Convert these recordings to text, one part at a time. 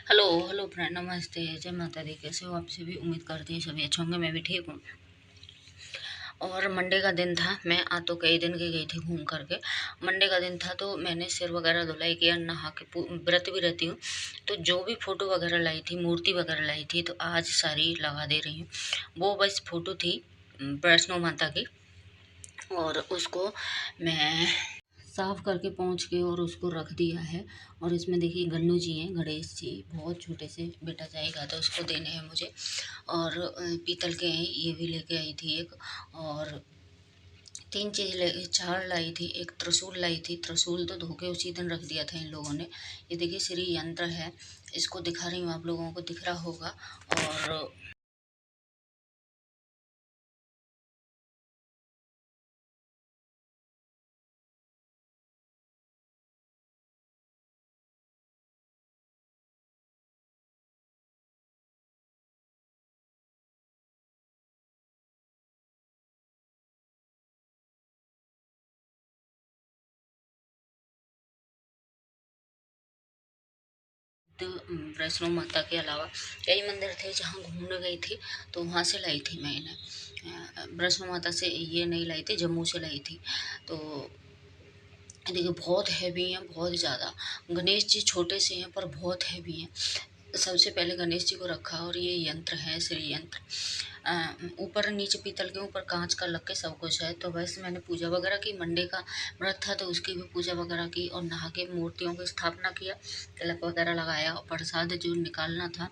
Hello hello friend, नमस्ते, जय माता दी। कैसे हो आप सभी? उम्मीद करती हैं सभी अच्छे होंगे। मैं भी ठीक हूँ। और मंडे का दिन था। मैं आज तो कई दिन की गई थी घूम करके। मंडे का दिन था तो मैंने सिर वगैरह धुलाई किया, नहा के व्रत भी रहती हूँ तो जो भी फ़ोटो वगैरह लाई थी, मूर्ति वगैरह लाई थी, तो आज सारी लगा दे रही हूँ। वो बस फ़ोटो थी वैष्णो माता की, और उसको मैं साफ करके पोंछ के और उसको रख दिया है। और इसमें देखिए गन्नू जी हैं, गणेश जी, बहुत छोटे से बेटा जाएगा तो उसको देने हैं मुझे। और पीतल के हैं, ये भी लेके आई थी एक। और तीन चीज़ ले, चार लाई थी। एक त्रिशूल लाई थी, त्रिशूल तो धो के उसी दिन रख दिया था इन लोगों ने। ये देखिए श्री यंत्र है, इसको दिखा रही हूँ, आप लोगों को दिख रहा होगा। और तो वैष्णो माता के अलावा कई मंदिर थे जहाँ घूमने गई थी, तो वहाँ से लाई थी मैं इन्हें। वैष्णो माता से ये नहीं लाई थी, जम्मू से लाई थी। तो देखिए बहुत हैवी हैं, बहुत ज़्यादा। गणेश जी छोटे से हैं पर बहुत हैवी हैं। सबसे पहले गणेश जी को रखा, और ये यंत्र है, श्री यंत्र। ऊपर नीचे पीतल के, ऊपर कांच का लग के सब कुछ है। तो बस मैंने पूजा वगैरह की, मंडे का व्रत था तो उसकी भी पूजा वगैरह की, और नहा के मूर्तियों की स्थापना किया, तिलक वगैरह लगाया। और प्रसाद जो निकालना था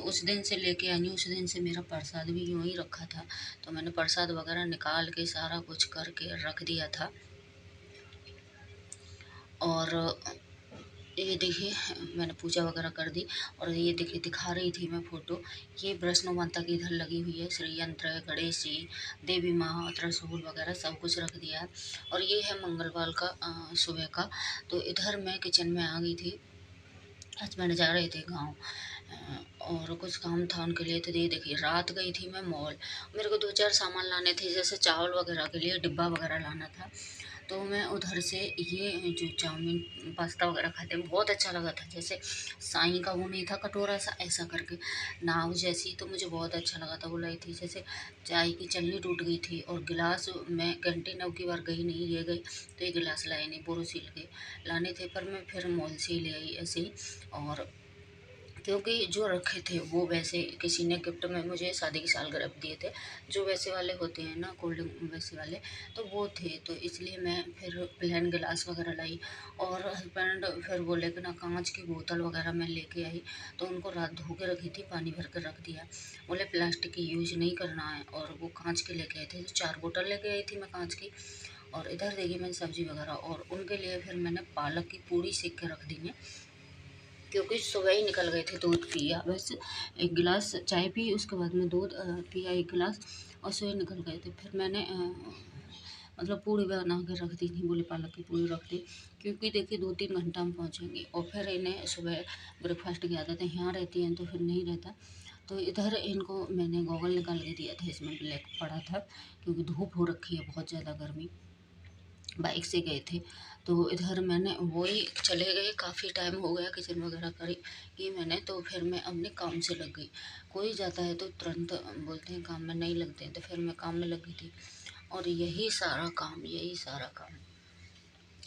उस दिन से लेके आई हूँ, उस दिन से मेरा प्रसाद भी यूँ ही रखा था। तो मैंने प्रसाद वगैरह निकाल के सारा कुछ करके रख दिया था। और ये देखिए मैंने पूजा वगैरह कर दी। और ये देखिए दिखा रही थी मैं फ़ोटो, ये वैष्णो माता की इधर लगी हुई है। श्री यंत्र है, गणेश जी, देवी माँ, त्रिशूल वगैरह सब कुछ रख दिया है। और ये है मंगलवार का सुबह का। तो इधर मैं किचन में आ गई थी। हस्बैंड जा रहे थे गाँव, और कुछ काम था उनके लिए। तो ये देखिए रात गई थी मैं मॉल। मेरे को 2-4 सामान लाने थे, जैसे चावल वगैरह के लिए डिब्बा वगैरह लाना था। तो मैं उधर से ये जो चाउमीन पास्ता वगैरह खाते हैं, बहुत अच्छा लगा था। जैसे साईं का वो नहीं था कटोरा सा, ऐसा करके नाव जैसी, तो मुझे बहुत अच्छा लगा था, वो लाई थी। जैसे चाय की चलनी टूट गई थी, और गिलास मैं कैंटीन अब की बार गई नहीं, ये गई तो ये गिलास लाए नहीं, बोरोसिल के लाने थे, पर मैं फिर मॉल से ही ले आई ऐसे ही। और क्योंकि जो रखे थे वो वैसे किसी ने गिफ्ट में मुझे शादी की सालगिरह पे दिए थे, जो वैसे वाले होते हैं ना, कोल्ड ड्रिंक वैसे वाले, तो वो थे। तो इसलिए मैं फिर प्लेन गिलास वगैरह लाई। और हस्बैंड फिर बोले कि ना कांच की बोतल वगैरह मैं लेके आई, तो उनको रात धो के रखी थी, पानी भर कर रख दिया। बोले प्लास्टिक की यूज नहीं करना है, और वो कांच के लेके आए थे, तो 4 बोतल लेके आई थी मैं कांच की। और इधर देखिए मैंने सब्जी वगैरह, और उनके लिए फिर मैंने पालक की पूरी सेक के रख दी है, क्योंकि सुबह ही निकल गए थे। दूध पिया बस, एक गिलास चाय पी, उसके बाद में दूध पिया एक गिलास, और सुबह निकल गए थे। फिर मैंने मतलब पूड़ी बना के रख दी थी, बोले पालक की पूड़ी रख दी, क्योंकि देखिए 2-3 घंटा में पहुँचेंगे। और फिर इन्हें सुबह ब्रेकफास्ट की आदत है, यहाँ रहती हैं तो फिर नहीं रहता। तो इधर इनको मैंने गॉगल निकाल के दिया था, इसमें ब्लैक पड़ा था, क्योंकि धूप हो रखी है, बहुत ज़्यादा गर्मी। बाइक से गए थे, तो इधर मैंने वही चले गए, काफ़ी टाइम हो गया किचन वगैरह करी कि मैंने, तो फिर मैं अपने काम से लग गई। कोई जाता है तो तुरंत बोलते हैं काम में नहीं लगते हैं, तो फिर मैं काम में लग गई थी। और यही सारा काम, यही सारा काम।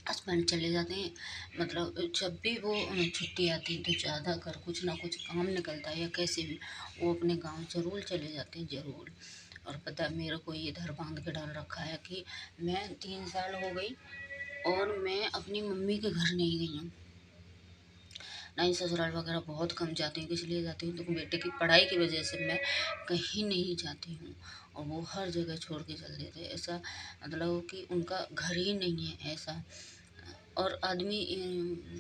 हस्बैंड चले जाते हैं, मतलब जब भी वो छुट्टी आती है तो ज़्यादा कर कुछ ना कुछ काम निकलता है, या कैसे भी वो अपने गांव ज़रूर चले जाते हैं, ज़रूर। और पता है मेरे को ये इधर बांध के डाल रखा है कि मैं 3 साल हो गई और मैं अपनी मम्मी के घर नहीं गई हूँ। नहीं, ससुराल वगैरह बहुत कम जाती हूँ, इसलिए जाती हूँ तो बेटे की पढ़ाई की वजह से मैं कहीं नहीं जाती हूँ। और वो हर जगह छोड़ के चल देते, ऐसा मतलब कि उनका घर ही नहीं है ऐसा। और आदमी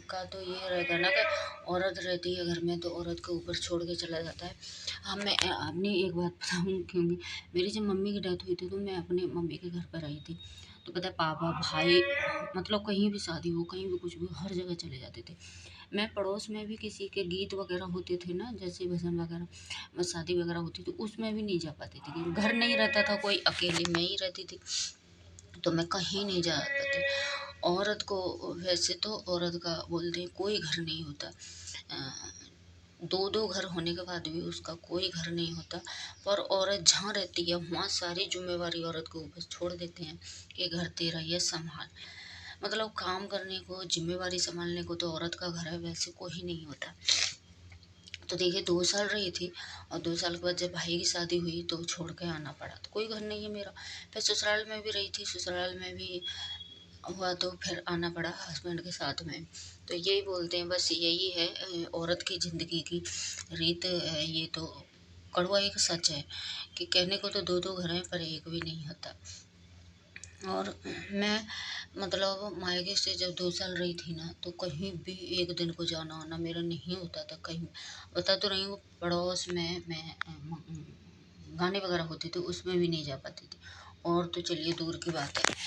का तो ये रहता है ना कि औरत रहती है घर में तो औरत को ऊपर छोड़ के चला जाता है। हाँ, मैं अपनी एक बात बताऊँ, क्योंकि मेरी जब मम्मी की डेथ हुई थी तो मैं अपने मम्मी के घर पर आई थी। तो पता है पापा भाई, मतलब कहीं भी शादी हो, कहीं भी कुछ भी हो, हर जगह चले जाते थे। मैं पड़ोस में भी किसी के गीत वगैरह होते थे ना, जैसे भजन वगैरह, बस शादी वगैरह होती थी, उसमें भी नहीं जा पाती थी, क्योंकि घर नहीं रहता था कोई, अकेले मैं ही रहती थी, तो मैं कहीं नहीं जा पाती। औरत को वैसे तो औरत का बोलते हैं कोई घर नहीं होता। दो दो घर होने के बाद भी उसका कोई घर नहीं होता। पर औरत जहाँ रहती है वहाँ सारी जिम्मेवारी औरत को ऊपर छोड़ देते हैं कि घर तेरा ये संभाल। मतलब काम करने को, जिम्मेवारी संभालने को तो औरत का घर है, वैसे कोई नहीं होता। तो देखिए 2 साल रही थी और 2 साल के बाद जब भाई की शादी हुई तो छोड़ के आना पड़ा। तो कोई घर नहीं है मेरा। फिर ससुराल में भी रही थी, ससुराल में भी हुआ तो फिर आना पड़ा हस्बैंड के साथ में। तो यही बोलते हैं, बस यही है औरत की ज़िंदगी की रीत। ये तो कड़वा एक सच है कि कहने को तो दो दो घर हैं पर एक भी नहीं होता। और मैं मतलब मायके से जब 2 साल रही थी ना, तो कहीं भी एक दिन को जाना आना मेरा नहीं होता था। कहीं बता तो रही हूँ, पड़ोस में मैं गाने वगैरह होते थे उसमें भी नहीं जा पाती थी, और तो चलिए दूर की बात है।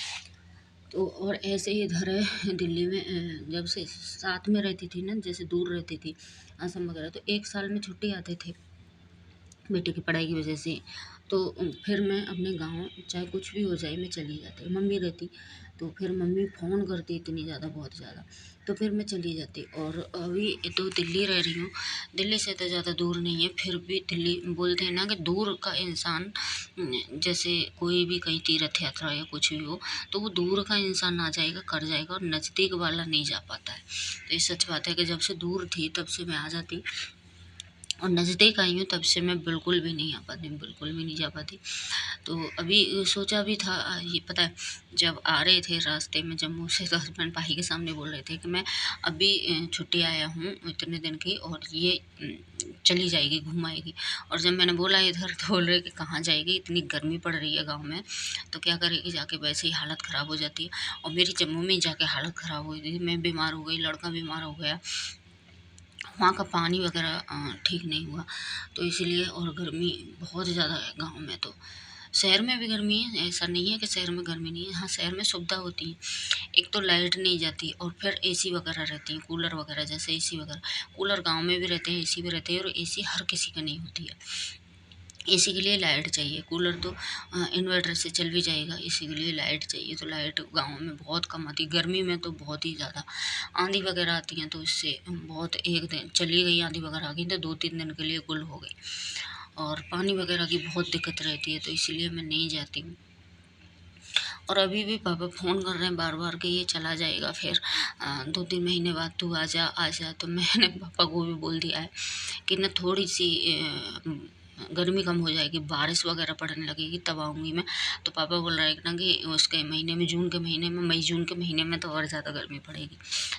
तो और ऐसे ही इधर है दिल्ली में जब से साथ में रहती थी ना, जैसे दूर रहती थी असम वगैरह, तो 1 साल में छुट्टी आते थे बेटे की पढ़ाई की वजह से। तो फिर मैं अपने गांव चाहे कुछ भी हो जाए मैं चली जाती। मम्मी रहती तो फिर मम्मी फ़ोन करती इतनी ज़्यादा, बहुत ज़्यादा, तो फिर मैं चली जाती। और अभी तो दिल्ली रह रही हूँ, दिल्ली से तो ज़्यादा दूर नहीं है, फिर भी दिल्ली बोलते हैं ना कि दूर का इंसान, जैसे कोई भी कहीं तीर्थ यात्रा या कुछ भी हो तो वो दूर का इंसान आ जाएगा, कर जाएगा, और नज़दीक वाला नहीं जा पाता है। तो ये सच बात है कि जब से दूर थी तब से मैं आ जाती, और नज़दीक आई हूँ तब से मैं बिल्कुल भी नहीं आ पाती, बिल्कुल भी नहीं जा पाती। तो अभी सोचा भी था, ये पता है जब आ रहे थे रास्ते में जम्मू से, तो हस्बैंड भाई के सामने बोल रहे थे कि मैं अभी छुट्टी आया हूँ इतने दिन की, और ये चली जाएगी, घूम आएगी। और जब मैंने बोला इधर, तो बोल रहे कि कहाँ जाएगी, इतनी गर्मी पड़ रही है गाँव में, तो क्या करेगी जाके, वैसे ही हालत ख़राब हो जाती है। और मेरी जम्मू में जाके हालत ख़राब हुई थी, मैं बीमार हो गई, लड़का बीमार हो गया, वहाँ का पानी वगैरह ठीक नहीं हुआ, तो इसीलिए। और गर्मी बहुत ज़्यादा है गांव में। तो शहर में भी गर्मी है, ऐसा नहीं है कि शहर में गर्मी नहीं है। हाँ, शहर में सुविधा होती है, एक तो लाइट नहीं जाती, और फिर एसी वगैरह रहती है, कूलर वगैरह, जैसे एसी वगैरह, कूलर गांव में भी रहते हैं, एसी भी रहते हैं, और एसी हर किसी का नहीं होती है। एसी के लिए लाइट चाहिए, कूलर तो इन्वर्टर से चल भी जाएगा, इसी के लिए लाइट चाहिए। तो लाइट गांव में बहुत कम आती, गर्मी में तो बहुत ही ज़्यादा। आंधी वगैरह आती हैं तो इससे बहुत, एक दिन चली गई आंधी वगैरह आ गई तो 2-3 दिन के लिए गुल हो गई। और पानी वगैरह की बहुत दिक्कत रहती है, तो इसीलिए मैं नहीं जाती हूँ। और अभी भी पापा फ़ोन कर रहे हैं बार बार कि ये चला जाएगा, फिर 2-3 महीने बाद तू आ जा, आ जा। तो मैंने पापा को भी बोल दिया है कि ना थोड़ी सी गर्मी कम हो जाएगी, बारिश वगैरह पड़ने लगेगी तब आऊँगी मैं। तो पापा बोल रहे हैं ना कि उसके महीने में, जून के महीने में, मई जून के महीने में तो और ज़्यादा गर्मी पड़ेगी,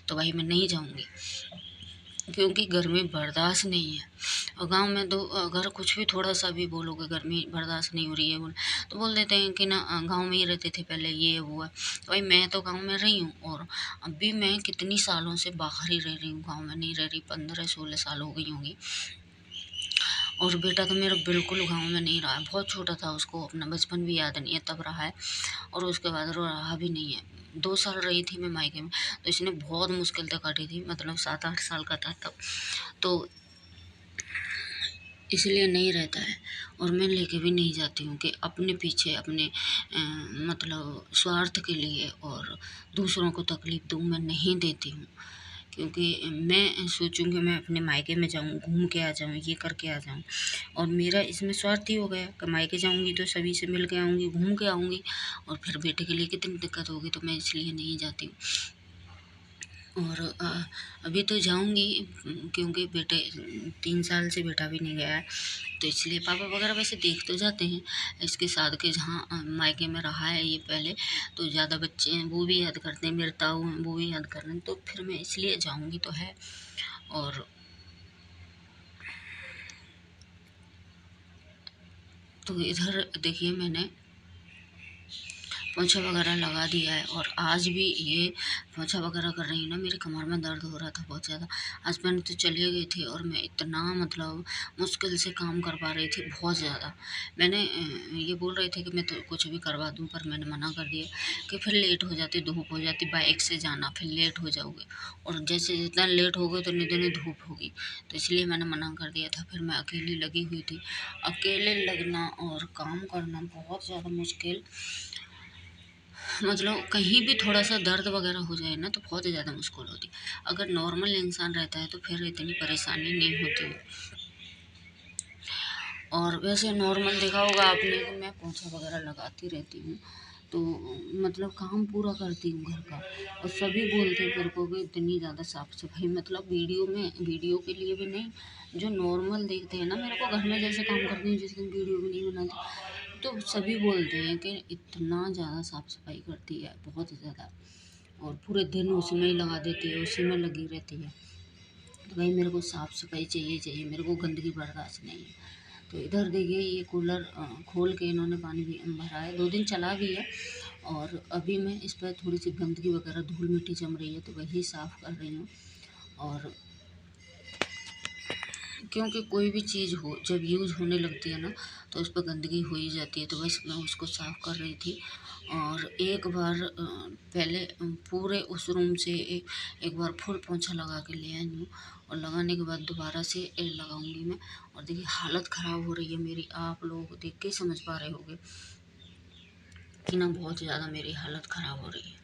तो भाई मैं नहीं जाऊँगी, क्योंकि गर्मी बर्दाश्त नहीं है। और गांव में तो अगर कुछ भी थोड़ा सा भी बोलोगे गर्मी बर्दाश्त नहीं हो रही है बोल, तो बोल देते हैं कि ना गांव में ही रहते थे पहले, ये वो है। तो भाई मैं तो गांव में रही हूँ, और अभी मैं कितनी सालों से बाहर ही रह रही हूँ, गांव में नहीं रह रही, 15-16 साल हो गई होंगी। और बेटा तो मेरा बिल्कुल गाँव में नहीं रहा है, बहुत छोटा था, उसको अपना बचपन भी याद नहीं है, तब रहा है, और उसके बाद रहा भी नहीं है। 2 साल रही थी मैं मायके में, तो इसने बहुत मुश्किल तक काटी थी, मतलब 7-8 साल का था तब। तो इसलिए नहीं रहता है, और मैं लेके भी नहीं जाती हूँ कि अपने पीछे, अपने मतलब स्वार्थ के लिए और दूसरों को तकलीफ़ दूँ, मैं नहीं देती हूँ। क्योंकि मैं सोचूँगी मैं अपने मायके में जाऊँ, घूम के आ जाऊँ, ये करके आ जाऊँ, और मेरा इसमें स्वार्थ ही हो गया कि मायके जाऊँगी तो सभी से मिल के आऊँगी, घूम के आऊँगी, और फिर बेटे के लिए कितनी दिक्कत होगी, तो मैं इसलिए नहीं जाती हूँ। और अभी तो जाऊँगी, क्योंकि बेटे 3 साल से बेटा भी नहीं गया है, तो इसलिए पापा वगैरह वैसे देख तो जाते हैं। इसके साथ के जहाँ मायके में रहा है ये पहले, तो ज़्यादा बच्चे हैं वो भी याद करते हैं, मेरे ताऊ हैं वो भी याद कर रहे हैं, तो फिर मैं इसलिए जाऊँगी तो है। और तो इधर देखिए मैंने पोछा वगैरह लगा दिया है, और आज भी ये पोछा वगैरह कर रही हूँ ना, मेरी कमर में दर्द हो रहा था बहुत ज़्यादा। हस्बैंड तो चले गए थे, और मैं इतना मतलब मुश्किल से काम कर पा रही थी, बहुत ज़्यादा। मैंने ये बोल रहे थे कि मैं तो कुछ भी करवा दूँ, पर मैंने मना कर दिया कि फिर लेट हो जाती, धूप हो जाती, बाइक से जाना, फिर लेट हो जाओगे, और जैसे जितना लेट हो गए तो इतनी धूप होगी, तो इसलिए मैंने मना कर दिया था। फिर मैं अकेली लगी हुई थी, अकेले लगना और काम करना बहुत ज़्यादा मुश्किल मतलब कहीं भी थोड़ा सा दर्द वगैरह हो जाए ना तो बहुत ज़्यादा मुश्किल होती। अगर नॉर्मल इंसान रहता है तो फिर इतनी परेशानी नहीं होती है। और वैसे नॉर्मल देखा होगा आपने कि मैं पोछा वगैरह लगाती रहती हूँ, तो मतलब काम पूरा करती हूँ घर का। और सभी बोलते हैं मेरे को कि इतनी ज़्यादा साफ़ सफाई, मतलब वीडियो के लिए भी नहीं, जो नॉर्मल देखते हैं ना मेरे को घर में जैसे काम करती हूँ, जिस दिन वीडियो भी नहीं बनाती, तो सभी बोलते हैं कि इतना ज़्यादा साफ़ सफाई करती है, बहुत ज़्यादा। और पूरे दिन उसी में ही लगा देती है, उसी में लगी रहती है। तो भाई मेरे को साफ़ सफाई चाहिए, मेरे को गंदगी बर्दाश्त नहीं है। तो इधर देखिए ये कूलर खोल के इन्होंने पानी भी भरा है, 2 दिन चला भी है। और अभी मैं इस पर थोड़ी सी गंदगी वगैरह धूल मिट्टी जम रही है तो वही साफ़ कर रही हूँ। और क्योंकि कोई भी चीज़ हो जब यूज़ होने लगती है ना तो उस पर गंदगी हो ही जाती है, तो बस मैं उसको साफ़ कर रही थी। और एक बार पहले पूरे उस रूम से एक बार फुल पोंछा लगा के ले आई हूँ, और लगाने के बाद दोबारा से लगाऊंगी मैं। और देखिए हालत ख़राब हो रही है मेरी, आप लोग देख के समझ पा रहे होंगे कि ना बहुत ज़्यादा मेरी हालत ख़राब हो रही है।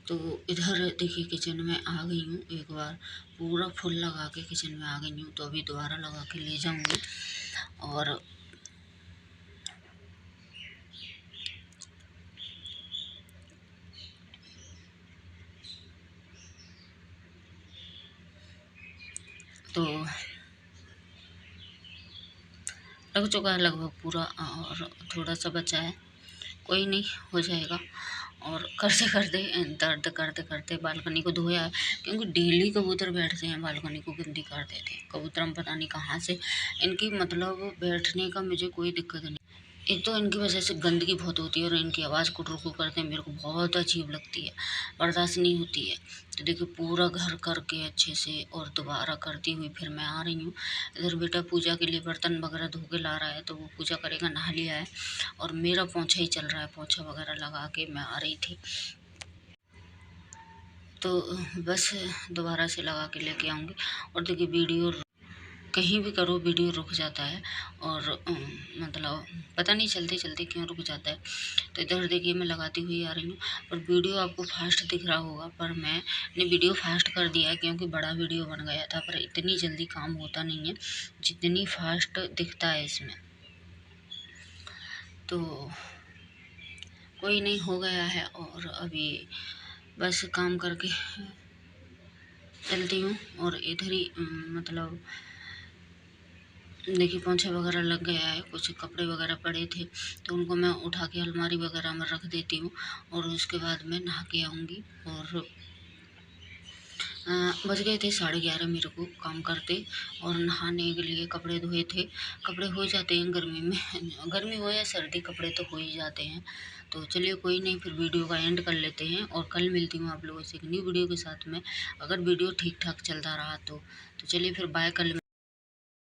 तो इधर देखिए किचन में आ गई हूँ, एक बार पूरा फुल लगा के किचन में आ गई हूँ, तो अभी दोबारा लगा के ले जाऊँगी। और तो लग चुका है लगभग पूरा, और थोड़ा सा बचा है, कोई नहीं हो जाएगा। और करते करते दर्द करते करते बालकनी को धोया है, क्योंकि डेली कबूतर बैठते हैं बालकनी को गंदी कर देते हैं। कबूतर हम पता नहीं कहाँ से, इनकी मतलब बैठने का मुझे कोई दिक्कत नहीं। एक तो इनकी वजह से गंदगी बहुत होती है, और इनकी आवाज़ कुटरुकू करते हैं, मेरे को बहुत अजीब लगती है, बर्दाश्त नहीं होती है। तो देखिए पूरा घर करके अच्छे से और दोबारा करती हुई फिर मैं आ रही हूँ। इधर बेटा पूजा के लिए बर्तन वगैरह धो के ला रहा है, तो वो पूजा करेगा, नहा लिया है। और मेरा पोंछा ही चल रहा है, पोंछा वगैरह लगा के मैं आ रही थी। तो बस दोबारा से लगा के लेके आऊँगी। और देखिए वीडियो कहीं भी करो वीडियो रुक जाता है, और मतलब पता नहीं चलते चलते क्यों रुक जाता है। तो इधर देखिए मैं लगाती हुई आ रही हूँ, और वीडियो आपको फास्ट दिख रहा होगा, पर मैंने वीडियो फास्ट कर दिया है क्योंकि बड़ा वीडियो बन गया था। पर इतनी जल्दी काम होता नहीं है जितनी फास्ट दिखता है इसमें। तो कोई नहीं, हो गया है, और अभी बस काम करके चलती हूँ। और इधर ही मतलब देखिए पोंछा वगैरह लग गया है, कुछ कपड़े वगैरह पड़े थे तो उनको मैं उठा के अलमारी वगैरह में रख देती हूँ। और उसके बाद मैं नहा के आऊँगी। और बज गए थे 11:30 मेरे को काम करते, और नहाने के लिए कपड़े धोए थे। कपड़े हो जाते हैं गर्मी में गर्मी हो या सर्दी, कपड़े तो हो ही जाते हैं। तो चलिए कोई नहीं, फिर वीडियो का एंड कर लेते हैं, और कल मिलती हूँ आप लोगों से एक न्यू वीडियो के साथ में, अगर वीडियो ठीक ठाक चलता रहा तो चलिए फिर बाय, कल